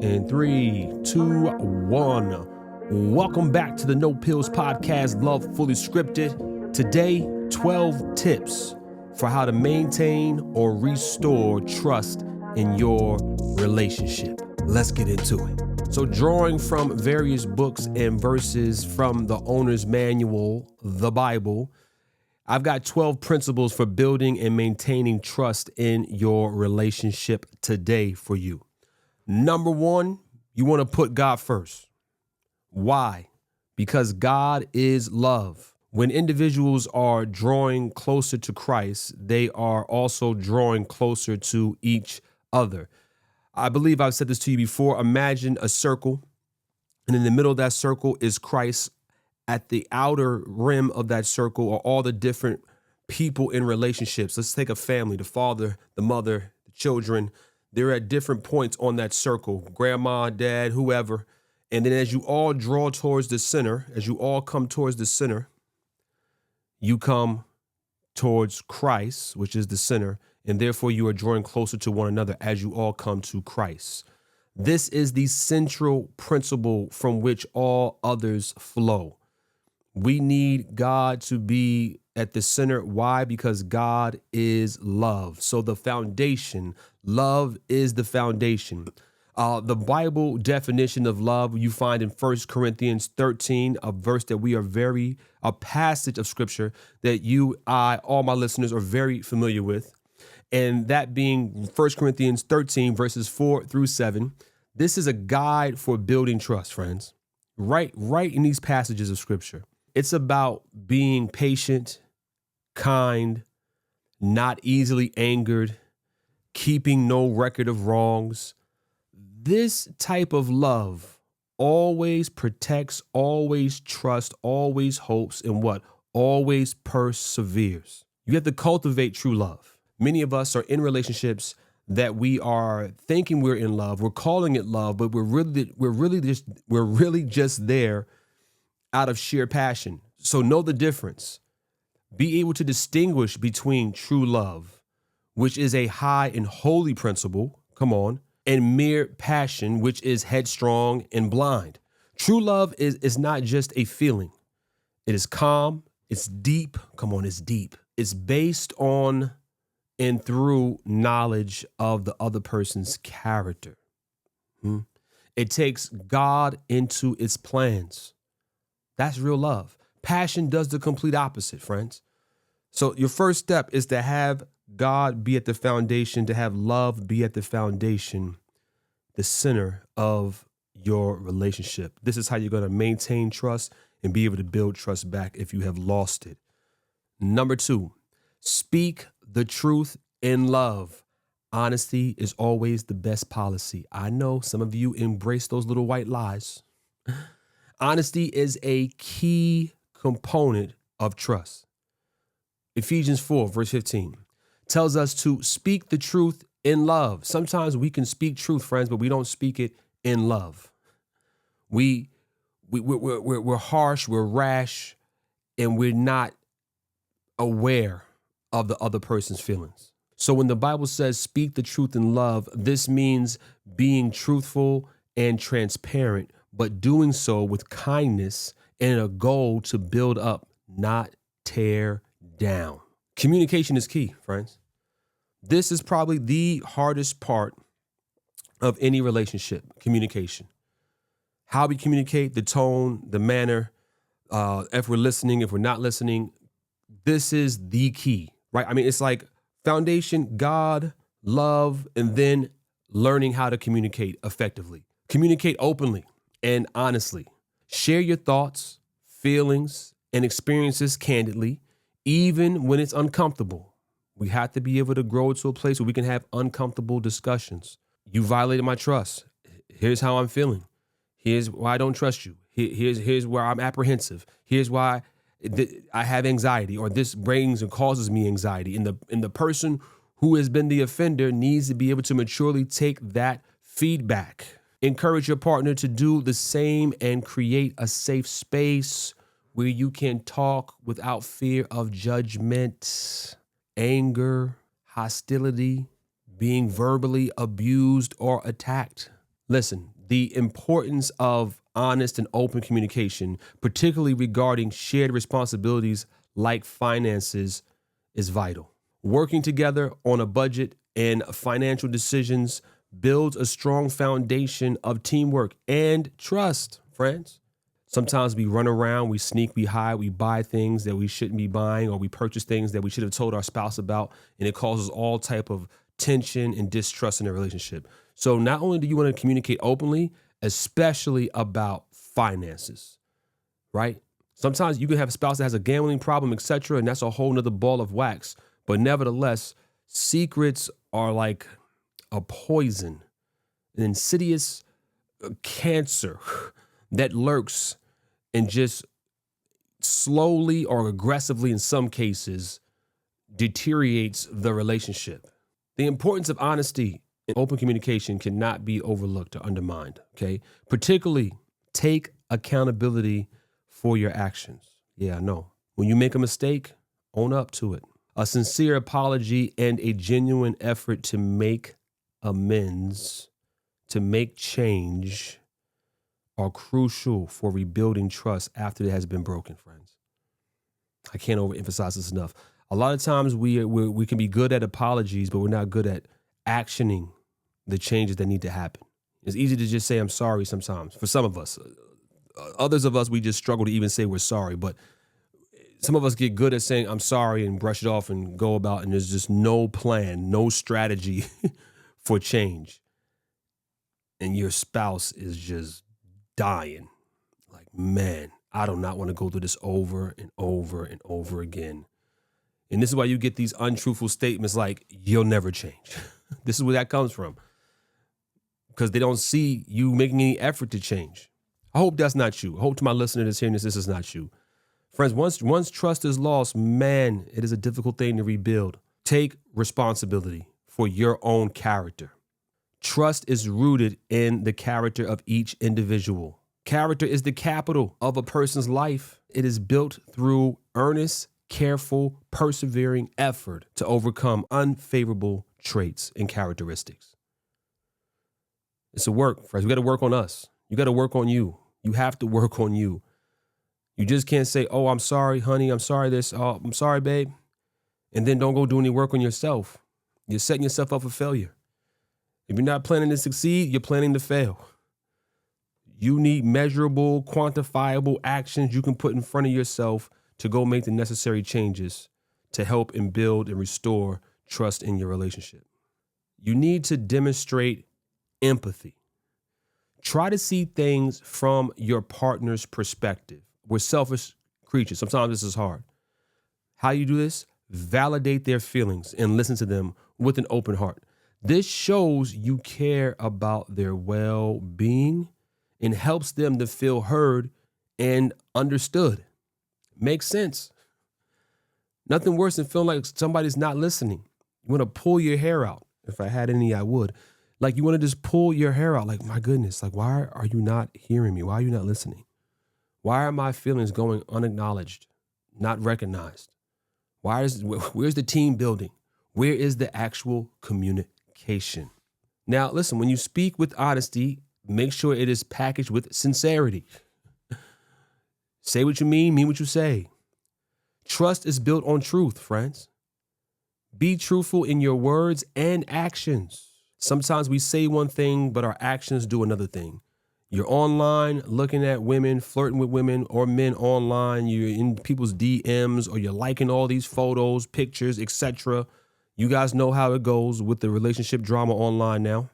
In 3, 2, 1. Welcome back to the No Pills Podcast, Love Fully Scripted. Today, 12 tips for how to maintain or restore trust in your relationship. Let's get into it. So, drawing from various books and verses from the owner's manual, the Bible, I've got 12 principles for building and maintaining trust in your relationship today for you. Number one, you want to put God first. Why? Because God is love. When individuals are drawing closer to Christ, they are also drawing closer to each other. I believe I've said this to you before. Imagine a circle, and in the middle of that circle is Christ. At the outer rim of that circle are all the different people in relationships. Let's take a family, the father, the mother, the children. They're at different points on that circle, grandma, dad, whoever. And then as you all draw towards the center, as you all come towards the center, you come towards Christ, which is the center, and therefore you are drawing closer to one another as you all come to Christ. This is the central principle from which all others flow. We need God to be at the center. Why? Because God is love. So the foundation, love is the foundation. The Bible definition of love you find in 1 Corinthians 13, a verse that a passage of scripture that all my listeners are very familiar with. And that being 1 Corinthians 13, verses 4 through 7. This is a guide for building trust, friends. Right in these passages of scripture. It's about being patient, kind, not easily angered, keeping no record of wrongs. This type of love always protects, always trusts, always hopes, and always perseveres. You have to cultivate true love. Many of us are in relationships that we are thinking we're in love. We're calling it love, but we're really just there out of sheer passion. So know the difference. Be able to distinguish between true love, which is a high and holy principle, and mere passion, which is headstrong and blind. True love is not just a feeling. It is calm. It's deep. It's deep. It's based on and through knowledge of the other person's character. It takes God into its plans. That's real love. Passion does the complete opposite, friends. So your first step is to have God be at the foundation, to have love be at the foundation, the center of your relationship. This is how you're going to maintain trust and be able to build trust back if you have lost it. Number two, speak the truth in love. Honesty is always the best policy. I know some of you embrace those little white lies. Honesty is a key component of trust. Ephesians 4, verse 15 tells us to speak the truth in love. Sometimes we can speak truth, friends, but we don't speak it in love. We're harsh, we're rash, and we're not aware of the other person's feelings. So when the Bible says speak the truth in love, this means being truthful and transparent, but doing so with kindness and a goal to build up, not tear down. Communication is key, friends. This is probably the hardest part of any relationship, communication. How we communicate, the tone, the manner, if we're listening, if we're not listening, this is the key, right? I mean, it's like foundation, God, love, and then learning how to communicate effectively. Communicate openly and honestly. Share your thoughts, feelings, and experiences candidly, even when it's uncomfortable. We have to be able to grow to a place where we can have uncomfortable discussions. You violated my trust. Here's how I'm feeling. Here's why I don't trust you. Here's where I'm apprehensive. Here's why I have anxiety, or this brings and causes me anxiety. And the person who has been the offender needs to be able to maturely take that feedback. Encourage your partner to do the same and create a safe space where you can talk without fear of judgment, anger, hostility, being verbally abused or attacked. Listen, the importance of honest and open communication, particularly regarding shared responsibilities like finances, is vital. Working together on a budget and financial decisions builds a strong foundation of teamwork and trust, friends. Sometimes we run around, we sneak, we hide, we buy things that we shouldn't be buying, or we purchase things that we should have told our spouse about, and it causes all type of tension and distrust in a relationship. So not only do you want to communicate openly, especially about finances, right? Sometimes you can have a spouse that has a gambling problem, etc., and that's a whole nother ball of wax. But nevertheless, secrets are like a poison, an insidious cancer that lurks and just slowly or aggressively, in some cases, deteriorates the relationship. The importance of honesty and open communication cannot be overlooked or undermined, okay? Particularly, take accountability for your actions. Yeah, I know. When you make a mistake, own up to it. A sincere apology and a genuine effort to make amends, to make change, are crucial for rebuilding trust after it has been broken, friends. I can't overemphasize this enough. A lot of times we can be good at apologies, but we're not good at actioning the changes that need to happen. It's easy to just say I'm sorry sometimes. For some of us, others of us, we just struggle to even say we're sorry. But some of us get good at saying I'm sorry and brush it off and go about, and there's just no plan, no strategy for change. And your spouse is just dying. Like, man, I do not want to go through this over and over and over again. And this is why you get these untruthful statements like, you'll never change. This is where that comes from. Because they don't see you making any effort to change. I hope that's not you. I hope to my listener that's hearing this is not you. Friends, once trust is lost, man, it is a difficult thing to rebuild. Take responsibility for your own character. Trust is rooted in the character of each individual. Character is the capital of a person's life. It is built through earnest, careful, persevering effort to overcome unfavorable traits and characteristics. It's a work, friends. We got to work on us. You got to work on you. You have to work on you. You just can't say, oh, I'm sorry, honey. I'm sorry this. Oh, I'm sorry, babe. And then don't go do any work on yourself. You're setting yourself up for failure. If you're not planning to succeed, you're planning to fail. You need measurable, quantifiable actions you can put in front of yourself to go make the necessary changes to help and build and restore trust in your relationship. You need to demonstrate empathy. Try to see things from your partner's perspective. We're selfish creatures. Sometimes this is hard. How you do this? Validate their feelings and listen to them with an open heart. This shows you care about their well-being and helps them to feel heard and understood. Makes sense. Nothing worse than feeling like somebody's not listening. You want to pull your hair out. If I had any, I would. Like, you want to just pull your hair out. Like, my goodness, like, why are you not hearing me? Why are you not listening? Why are my feelings going unacknowledged, not recognized? Where's the team building? Where is the actual communication? Now, listen, when you speak with honesty, make sure it is packaged with sincerity. Say what you mean what you say. Trust is built on truth, friends. Be truthful in your words and actions. Sometimes we say one thing, but our actions do another thing. You're online looking at women, flirting with women or men online. You're in people's DMs, or you're liking all these photos, pictures, etc. You guys know how it goes with the relationship drama online now.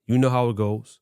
You know how it goes.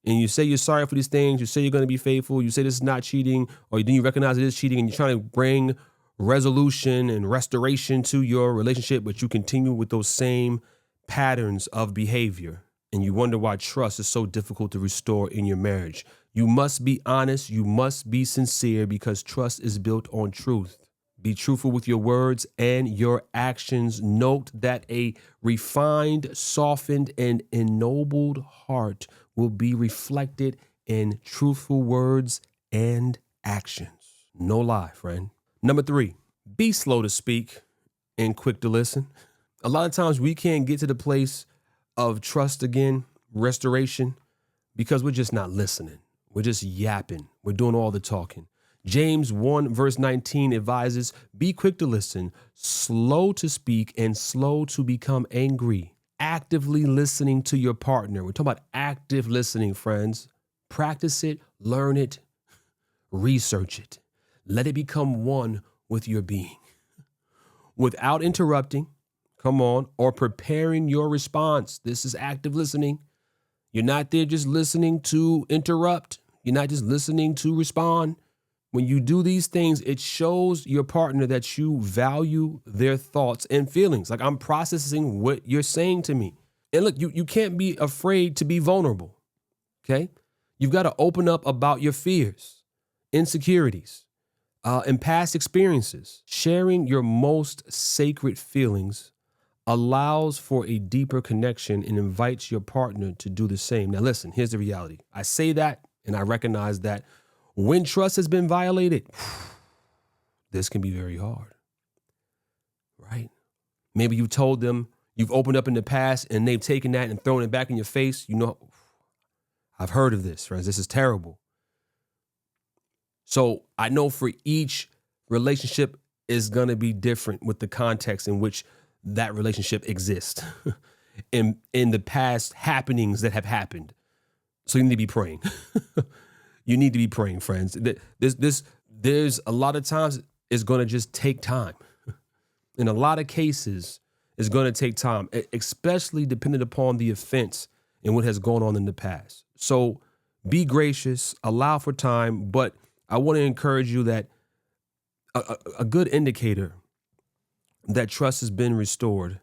And you say you're sorry for these things. You say you're going to be faithful. You say this is not cheating, or then you recognize it is cheating, and you're trying to bring resolution and restoration to your relationship, but you continue with those same patterns of behavior. And you wonder why trust is so difficult to restore in your marriage. You must be honest. You must be sincere, because trust is built on truth. Be truthful with your words and your actions. Note that a refined, softened, and ennobled heart will be reflected in truthful words and actions. No lie, friend. Number 3, be slow to speak and quick to listen. A lot of times we can't get to the place of trust again, restoration, because we're just not listening. We're just yapping. We're doing all the talking. James 1 verse 19 advises, be quick to listen, slow to speak, and slow to become angry. Actively listening to your partner. We're talking about active listening, friends. Practice it, learn it, research it. Let it become one with your being. Without interrupting, come on, or preparing your response. This is active listening. You're not there just listening to interrupt. You're not just listening to respond. When you do these things, it shows your partner that you value their thoughts and feelings. Like, I'm processing what you're saying to me. And look, you can't be afraid to be vulnerable, okay? You've got to open up about your fears, insecurities, and past experiences. Sharing your most sacred feelings allows for a deeper connection and invites your partner to do the same. Now, listen, here's the reality. I say that, and I recognize that when trust has been violated, this can be very hard, right? Maybe you told them you've opened up in the past and they've taken that and thrown it back in your face. You know, I've heard of this, friends. This is terrible. So I know for each relationship is going to be different with the context in which that relationship exists in the past happenings that have happened. So you need to be praying. You need to be praying, friends. There's a lot of times it's going to just take time. In a lot of cases, it's going to take time, especially depending upon the offense and what has gone on in the past. So be gracious, allow for time, but I want to encourage you that a good indicator that trust has been restored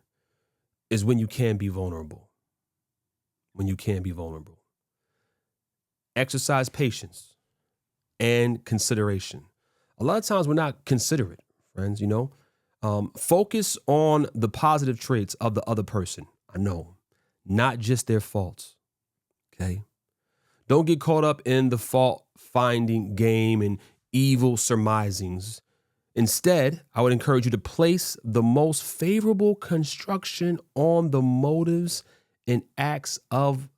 is when you can be vulnerable. When you can be vulnerable. Exercise patience and consideration. A lot of times we're not considerate, friends, you know. Focus on the positive traits of the other person. I know, not just their faults, okay? Don't get caught up in the fault-finding game and evil surmisings. Instead, I would encourage you to place the most favorable construction on the motives and acts of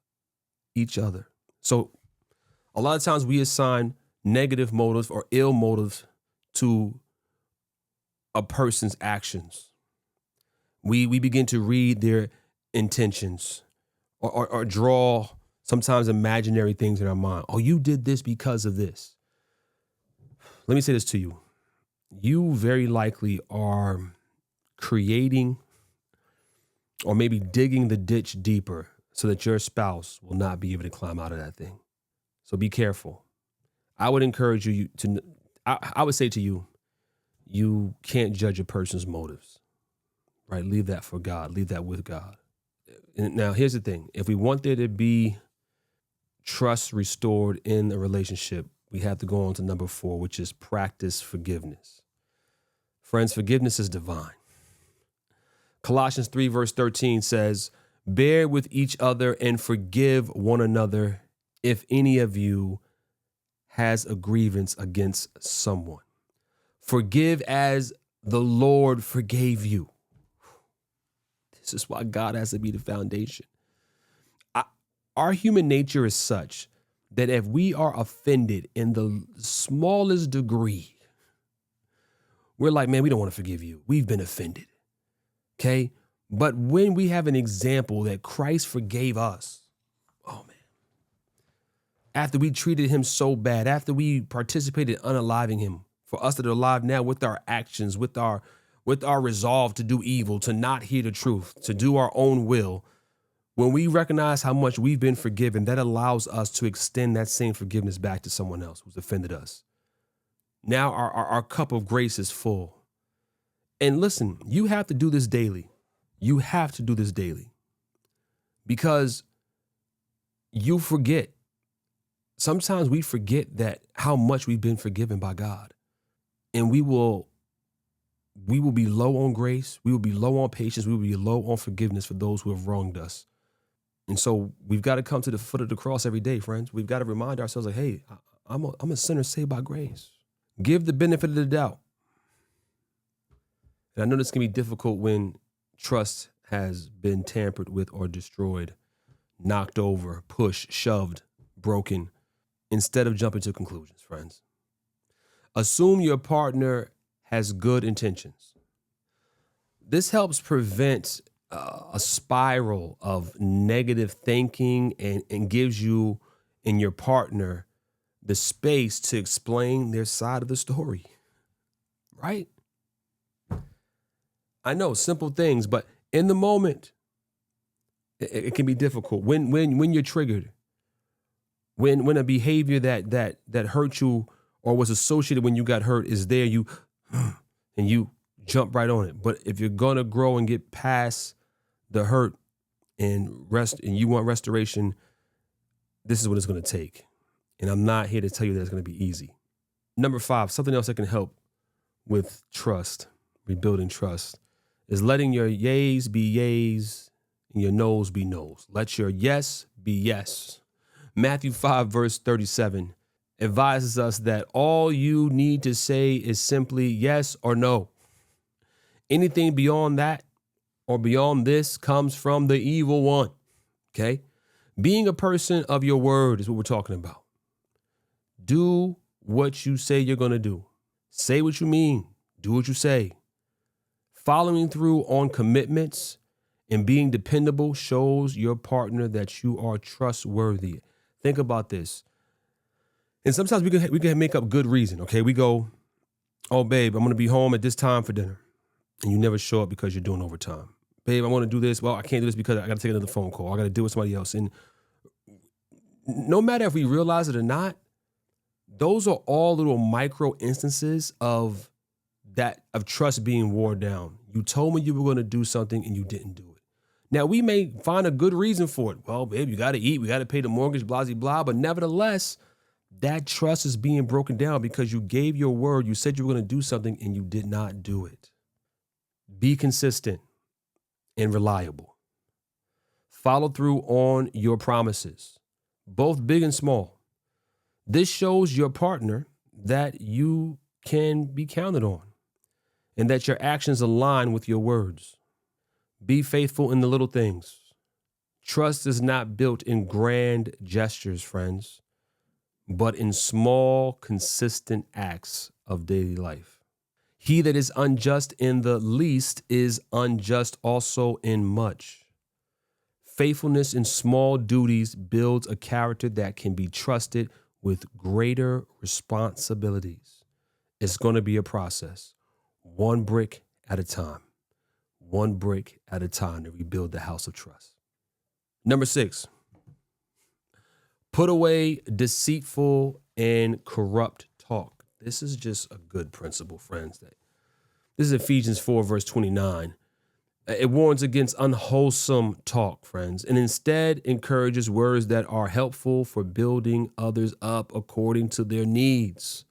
each other. So a lot of times we assign negative motives or ill motives to a person's actions. We begin to read their intentions or draw sometimes imaginary things in our mind. Oh, you did this because of this. Let me say this to you. You very likely are creating or maybe digging the ditch deeper so that your spouse will not be able to climb out of that thing. So be careful. I would encourage you to, I would say to you, you can't judge a person's motives, right? Leave that for God. Leave that with God. And now, here's the thing. If we want there to be trust restored in a relationship, we have to go on to number 4, which is practice forgiveness. Friends, forgiveness is divine. Colossians 3 verse 13 says, bear with each other and forgive one another if any of you has a grievance against someone. Forgive as the Lord forgave you. This is why God has to be the foundation. Our human nature is such that if we are offended in the smallest degree, we're like, man, we don't want to forgive you. We've been offended. Okay? But when we have an example that Christ forgave us, oh man, after we treated him so bad, after we participated in unaliving him, for us that are alive now with our actions, with our resolve to do evil, to not hear the truth, to do our own will, when we recognize how much we've been forgiven, that allows us to extend that same forgiveness back to someone else who's offended us. Now our cup of grace is full. And listen, you have to do this daily. You have to do this daily because you forget. Sometimes we forget that how much we've been forgiven by God. And we will be low on grace. We will be low on patience. We will be low on forgiveness for those who have wronged us. And so we've got to come to the foot of the cross every day, friends. We've got to remind ourselves like, hey, I'm a sinner saved by grace. Give the benefit of the doubt. And I know this can be difficult when trust has been tampered with or destroyed, knocked over, pushed, shoved. broken instead of jumping to conclusions, friends. Assume your partner has good intentions. This helps prevent a spiral of negative thinking and gives you and your partner the space to explain their side of the story, right? I know, simple things, but in the moment, it can be difficult. When you're triggered, when a behavior that hurt you or was associated when you got hurt is there, you and you jump right on it. But if you're gonna grow and get past the hurt and you want restoration, this is what it's gonna take. And I'm not here to tell you that it's gonna be easy. Number 5, something else that can help with trust, rebuilding trust, is letting your yays be yays and your no's be no's. Let your yes be yes. Matthew 5, verse 37 advises us that all you need to say is simply yes or no. Anything beyond that or beyond this comes from the evil one, okay? Being a person of your word is what we're talking about. Do what you say you're going to do. Say what you mean. Do what you say. Following through on commitments and being dependable shows your partner that you are trustworthy. Think about this. And sometimes we can make up good reason, okay? We go, oh, babe, I'm going to be home at this time for dinner. And you never show up because you're doing overtime. Babe, I want to do this. Well, I can't do this because I got to take another phone call. I got to deal with somebody else. And no matter if we realize it or not, those are all little micro instances of trust being worn down. You told me you were going to do something and you didn't do it. Now, we may find a good reason for it. Well, babe, you got to eat. We got to pay the mortgage, blah, blah, blah. But nevertheless, that trust is being broken down because you gave your word. You said you were going to do something and you did not do it. Be consistent and reliable. Follow through on your promises, both big and small. This shows your partner that you can be counted on and that your actions align with your words. Be faithful in the little things. Trust is not built in grand gestures, friends, but in small, consistent acts of daily life. He that is unjust in the least is unjust also in much. Faithfulness in small duties builds a character that can be trusted with greater responsibilities. It's going to be a process, one brick at a time, to rebuild the house of trust. Number 6, put away deceitful and corrupt talk. This is just a good principle, friends. This is Ephesians 4, verse 29. It warns against unwholesome talk, friends, and instead encourages words that are helpful for building others up according to their needs.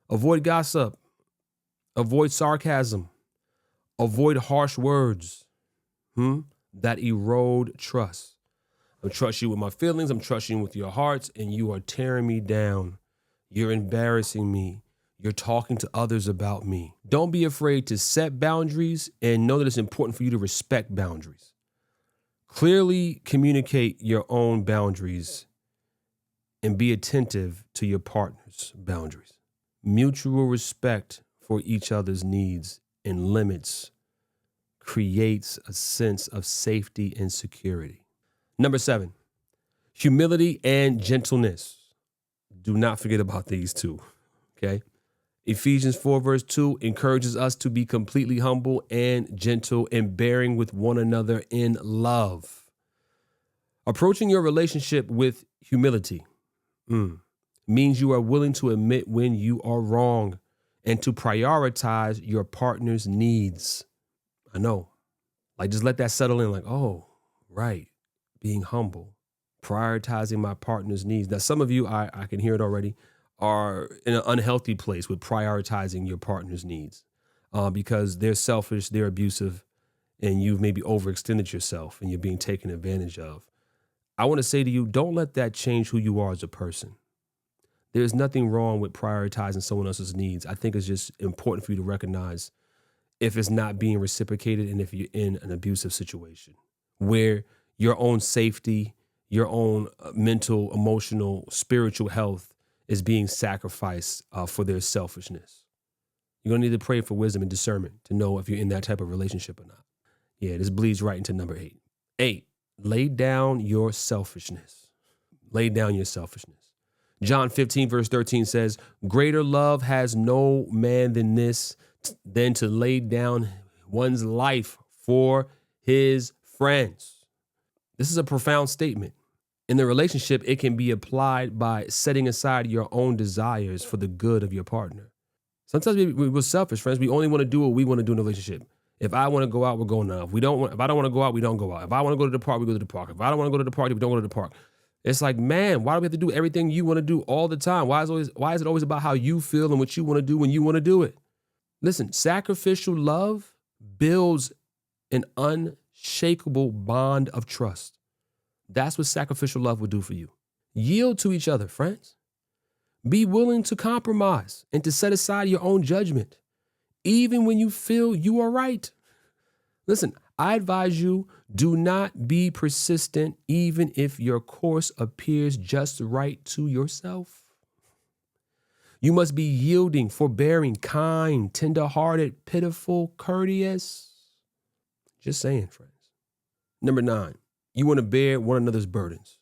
Avoid gossip. Avoid sarcasm. Avoid harsh words that erode trust. I trust you with my feelings. I'm trusting you with your hearts, and you are tearing me down. You're embarrassing me. You're talking to others about me. Don't be afraid to set boundaries and know that it's important for you to respect boundaries. Clearly communicate your own boundaries and be attentive to your partner's boundaries. Mutual respect for each other's needs and limits creates a sense of safety and security. Number 7, humility and gentleness. Do not forget about these two, okay? Ephesians 4, verse 2 encourages us to be completely humble and gentle and bearing with one another in love. Approaching your relationship with humility means you are willing to admit when you are wrong and to prioritize your partner's needs. I know. Like, just let that settle in. Like, oh, right. Being humble, prioritizing my partner's needs. Now, some of you, I can hear it already, are in an unhealthy place with prioritizing your partner's needs because they're selfish, they're abusive, and you've maybe overextended yourself and you're being taken advantage of. I want to say to you, don't let that change who you are as a person. There's nothing wrong with prioritizing someone else's needs. I think it's just important for you to recognize if it's not being reciprocated and if you're in an abusive situation where your own safety, your own mental, emotional, spiritual health is being sacrificed for their selfishness. You're going to need to pray for wisdom and discernment to know if you're in that type of relationship or not. Yeah, this bleeds right into number 8. 8, lay down your selfishness. Lay down your selfishness. John 15, verse 13 says, greater love has no man than this, than to lay down one's life for his friends. This is a profound statement. In the relationship, it can be applied by setting aside your own desires for the good of your partner. Sometimes we're selfish, friends. We only want to do what we want to do in a relationship. If I want to go out, we're going out. If I don't want to go out, we don't go out. If I want to go to the park, we go to the park. If I don't want to go to the park, we don't go to the park. It's like, man, why do we have to do everything you want to do all the time? Why is it always about how you feel and what you want to do when you want to do it? Listen, sacrificial love builds an unshakable bond of trust. That's what sacrificial love will do for you. Yield to each other, friends. Be willing to compromise and to set aside your own judgment, even when you feel you are right. Listen, I advise you, do not be persistent, even if your course appears just right to yourself. You must be yielding, forbearing, kind, tender-hearted, pitiful, courteous. Just saying, friends. Number 9, you want to bear one another's burdens.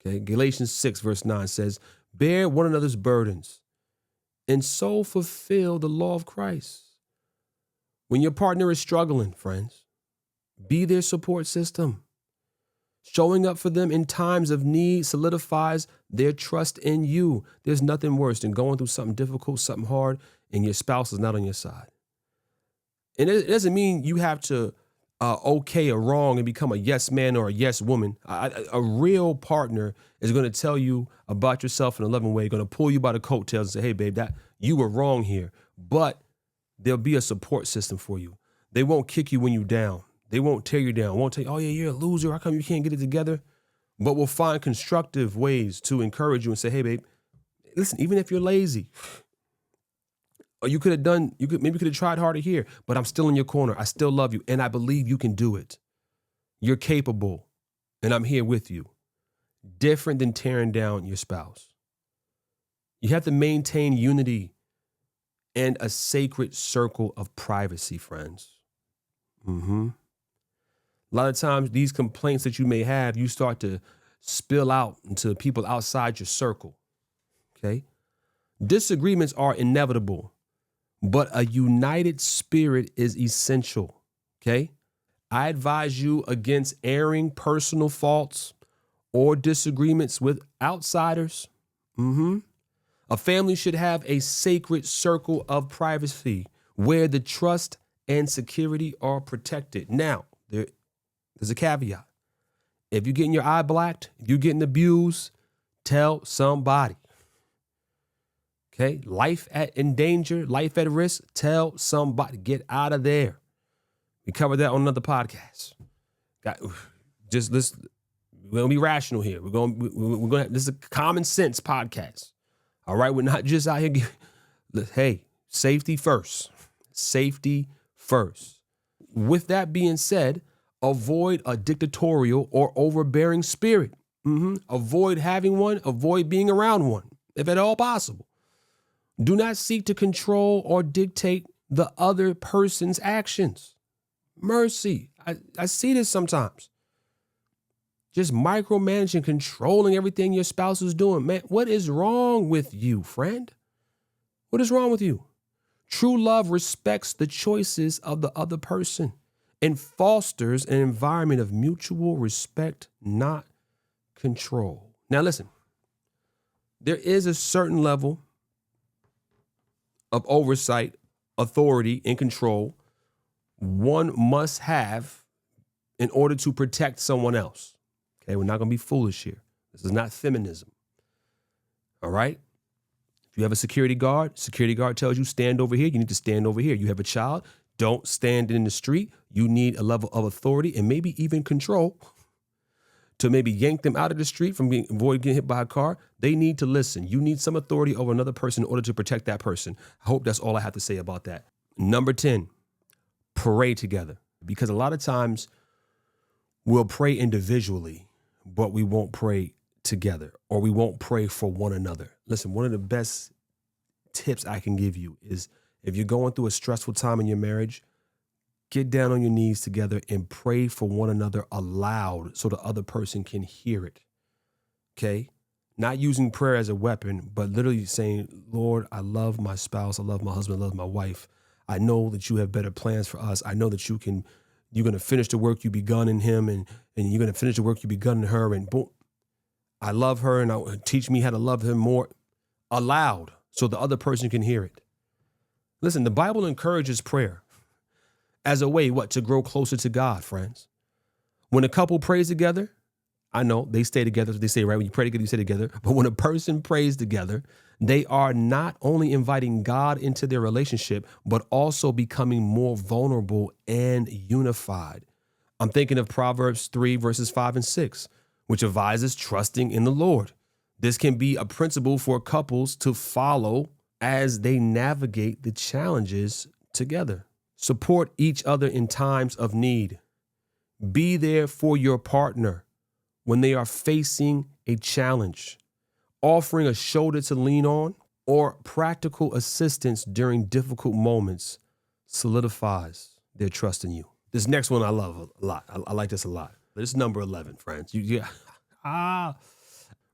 Okay, Galatians 6, verse 9 says, bear one another's burdens and so fulfill the law of Christ. When your partner is struggling, friends, be their support system. Showing up for them in times of need solidifies their trust in you. There's nothing worse than going through something difficult, something hard, and your spouse is not on your side. And it doesn't mean you have to okay a wrong and become a yes man or a yes woman. A real partner is going to tell you about yourself in a loving way, going to pull you by the coattails and say, hey, babe, that you were wrong here. But there'll be a support system for you. They won't kick you when you're down. They won't tear you down. Won't tell you, oh, yeah, you're a loser. How come you can't get it together? But we'll find constructive ways to encourage you and say, hey, babe, listen, even if you're lazy, or maybe you could have tried harder here, but I'm still in your corner. I still love you, and I believe you can do it. You're capable, and I'm here with you. Different than tearing down your spouse. You have to maintain unity and a sacred circle of privacy, friends. A lot of times, these complaints that you may have, you start to spill out into people outside your circle, okay? Disagreements are inevitable, but a united spirit is essential, okay? I advise you against airing personal faults or disagreements with outsiders. A family should have a sacred circle of privacy where the trust and security are protected. Now, there's a caveat. If you're getting your eye blacked, if you're getting abused, tell somebody. Okay? Life in danger, life at risk, tell somebody. Get out of there. We covered that on another podcast. We're going to be rational here. We're going to, this is a common sense podcast. All right? We're not just out here. Hey, safety first. Safety first. With that being said, avoid a dictatorial or overbearing spirit. Avoid having one. Avoid being around one, if at all possible. Do not seek to control or dictate the other person's actions. Mercy. I see this sometimes. Just micromanaging, controlling everything your spouse is doing. Man, what is wrong with you, friend? What is wrong with you? True love respects the choices of the other person and fosters an environment of mutual respect, not control. Now listen, there is a certain level of oversight, authority, and control one must have in order to protect someone else. Okay, we're not going to be foolish here. This is not feminism. All right? If you have a security guard tells you stand over here, you need to stand over here. You have a child, don't stand in the street. You need a level of authority and maybe even control to maybe yank them out of the street from avoid getting hit by a car. They need to listen. You need some authority over another person in order to protect that person. I hope that's all I have to say about that. Number 10, pray together. Because a lot of times we'll pray individually, but we won't pray together, or we won't pray for one another. Listen, one of the best tips I can give you is, if you're going through a stressful time in your marriage, get down on your knees together and pray for one another aloud so the other person can hear it. Okay? Not using prayer as a weapon, but literally saying, Lord, I love my spouse. I love my husband. I love my wife. I know that you have better plans for us. I know that you're going to finish the work you begun in him, and you're going to finish the work you begun in her. And boom, I love her, and teach me how to love him more, aloud so the other person can hear it. Listen, the Bible encourages prayer as a way, to grow closer to God, friends. When a couple prays together, I know they stay together. They say, right? When you pray together, you stay together. But when a person prays together, they are not only inviting God into their relationship, but also becoming more vulnerable and unified. I'm thinking of Proverbs 3, verses 5 and 6, which advises trusting in the Lord. This can be a principle for couples to follow as they navigate the challenges together. Support each other in times of need. Be there for your partner when they are facing a challenge. Offering a shoulder to lean on or practical assistance during difficult moments solidifies their trust in you. This next one I love a lot. I like this a lot. This is number 11, friends.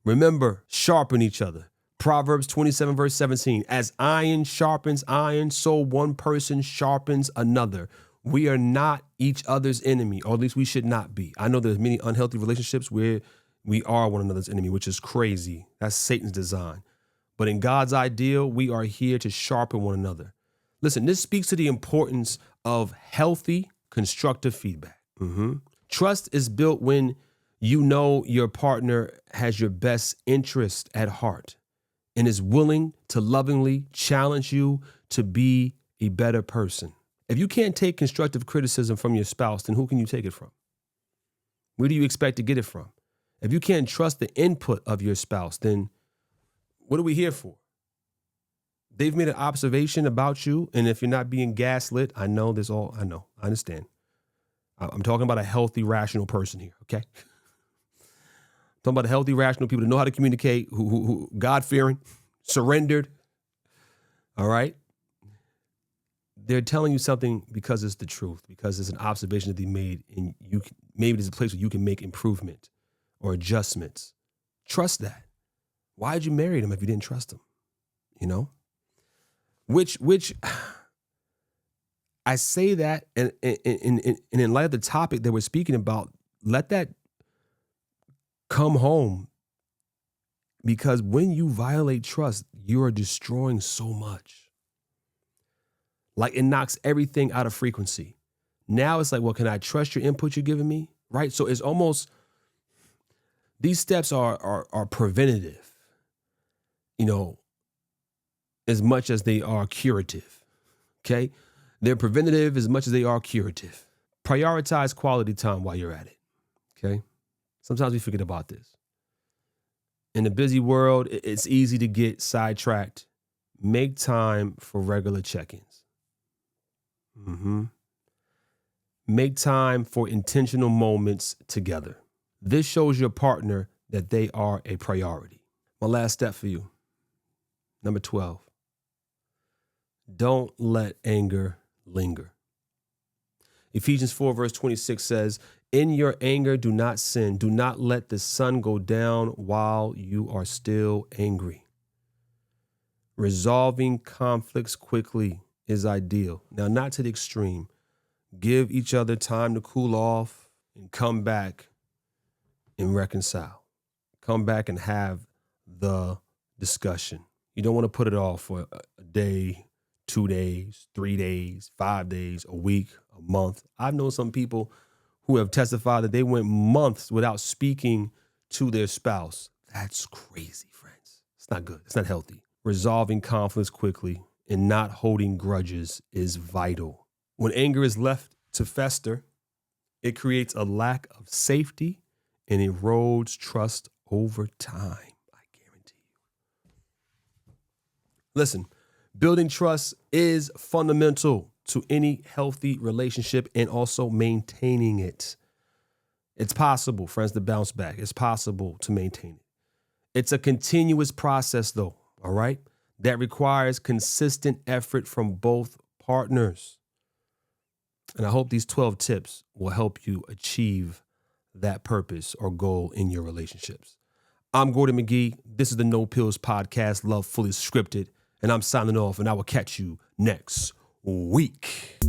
Remember, sharpen each other. Proverbs 27, verse 17, as iron sharpens iron, so one person sharpens another. We are not each other's enemy, or at least we should not be. I know there's many unhealthy relationships where we are one another's enemy, which is crazy. That's Satan's design. But in God's ideal, we are here to sharpen one another. Listen, this speaks to the importance of healthy, constructive feedback. Trust is built when you know your partner has your best interest at heart and is willing to lovingly challenge you to be a better person. If you can't take constructive criticism from your spouse, then who can you take it from? Where do you expect to get it from? If you can't trust the input of your spouse, then what are we here for? They've made an observation about you, and if you're not being gaslit, I understand. I'm talking about a healthy, rational person here, okay? Talking about a healthy, rational people that know how to communicate, who God-fearing, surrendered, all right? They're telling you something because it's the truth, because it's an observation that they made, and maybe there's a place where you can make improvement or adjustments. Trust that. Why did you marry them if you didn't trust them? You know? Which I say that, and in light of the topic that we're speaking about, let that come home, because when you violate trust, you are destroying so much. Like, it knocks everything out of frequency. Now it's like, well, can I trust your input you're giving me? Right? So it's almost, these steps are preventative, as much as they are curative. Okay? They're preventative as much as they are curative. Prioritize quality time while you're at it. Okay? Sometimes we forget about this. In a busy world, it's easy to get sidetracked. Make time for regular check-ins. Make time for intentional moments together. This shows your partner that they are a priority. My last step for you. Number 12. Don't let anger linger. Ephesians 4, verse 26 says, in your anger, do not sin. Do not let the sun go down while you are still angry. Resolving conflicts quickly is ideal. Now, not to the extreme. Give each other time to cool off and come back and reconcile. Come back and have the discussion. You don't want to put it off for a day, 2 days, 3 days, 5 days, a week, a month. I've known some people who have testified that they went months without speaking to their spouse. That's crazy, friends. It's not good. It's not healthy. Resolving conflicts quickly and not holding grudges is vital. When anger is left to fester, it creates a lack of safety and erodes trust over time. I guarantee you. Listen, building trust is fundamental to any healthy relationship and also maintaining it. It's possible, friends, to bounce back. It's possible to maintain it. It's a continuous process, though, all right, that requires consistent effort from both partners. And I hope these 12 tips will help you achieve that purpose or goal in your relationships. I'm Gordon McGee. This is the No Pills Podcast, Love Fully Scripted, and I'm signing off, and I will catch you next week.